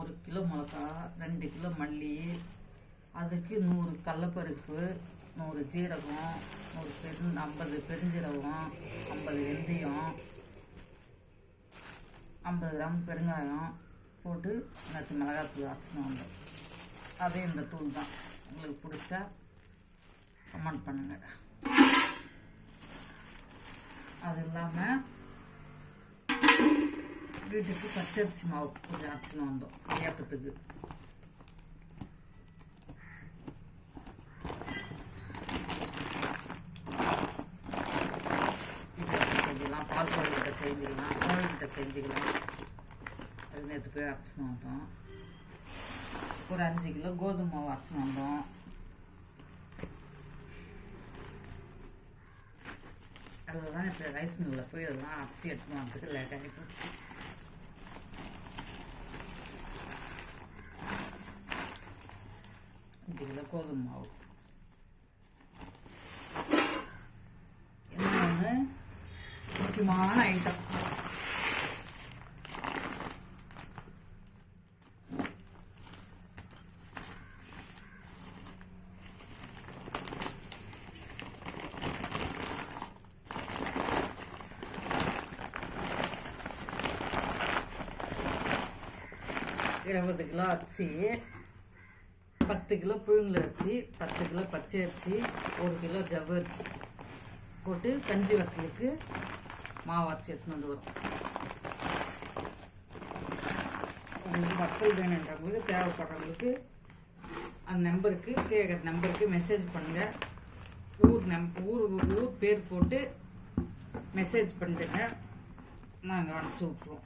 1 kilo மிளகா, 2 kilo மல்லி, அதுக்கு 100 கடலப்பருப்பு, 100 ஜீரகம், 50 பெருஞ்சீரகம், 50 வெந்தயம், 50 கிராம் பெருங்காயம் போட்டு நேற்று மிளகாத்தூள் அரைச்சின்னு வந்தோம். அதே இந்த தூள் தான். உங்களுக்கு பிடிச்சா கமெண்ட் பண்ணுங்கள். அது இல்லாமல் வீட்டுக்கு பச்சரிசி மாவு கொஞ்சம் அரைச்சின்னு வந்தோம் ஏப்பத்துக்கு. செஞ்சுக்கலாம், பால் கோழிக்கிட்ட செஞ்சுக்கலாம், கோழிக்கிட்ட செஞ்சுக்கலாம். அது நேற்று போய் அரைச்சின்னு வந்தோம். ஒரு 5 கிலோ கோதுமை மாவு அரைச்சின்னு வந்தோம். அதுதான் இப்போ ரைஸ் மில்லில் போய் அதெல்லாம் அரைச்சி எடுத்துன்னு வரதுக்கு லேட் ஆகி போச்சு. கோதுமை மாவு இன்னொன்று முக்கியமான ஐட்டம். இருபது கிலோ அரிசி, 10 கிலோ புழுங்கல் அரிசி, 10 கிலோ பச்சை அரிசி, 1 கிலோ ஜவ்வரிசி போட்டு கஞ்சி வத்தலுக்கு மாவு அரைச்சி எடுத்துன்னு வந்து வரும். உங்களுக்கு வத்தல் வேணுன்றவங்களுக்கு, தேவைப்படுறவங்களுக்கு அந்த நம்பருக்கு, கேட்குற நம்பருக்கு மெசேஜ் பண்ணுங்கள். ஊர் பேர் போட்டு மெசேஜ் பண்ணிட்டுங்க, நாங்கள் அனுப்பிச்சி விட்ருவோம்.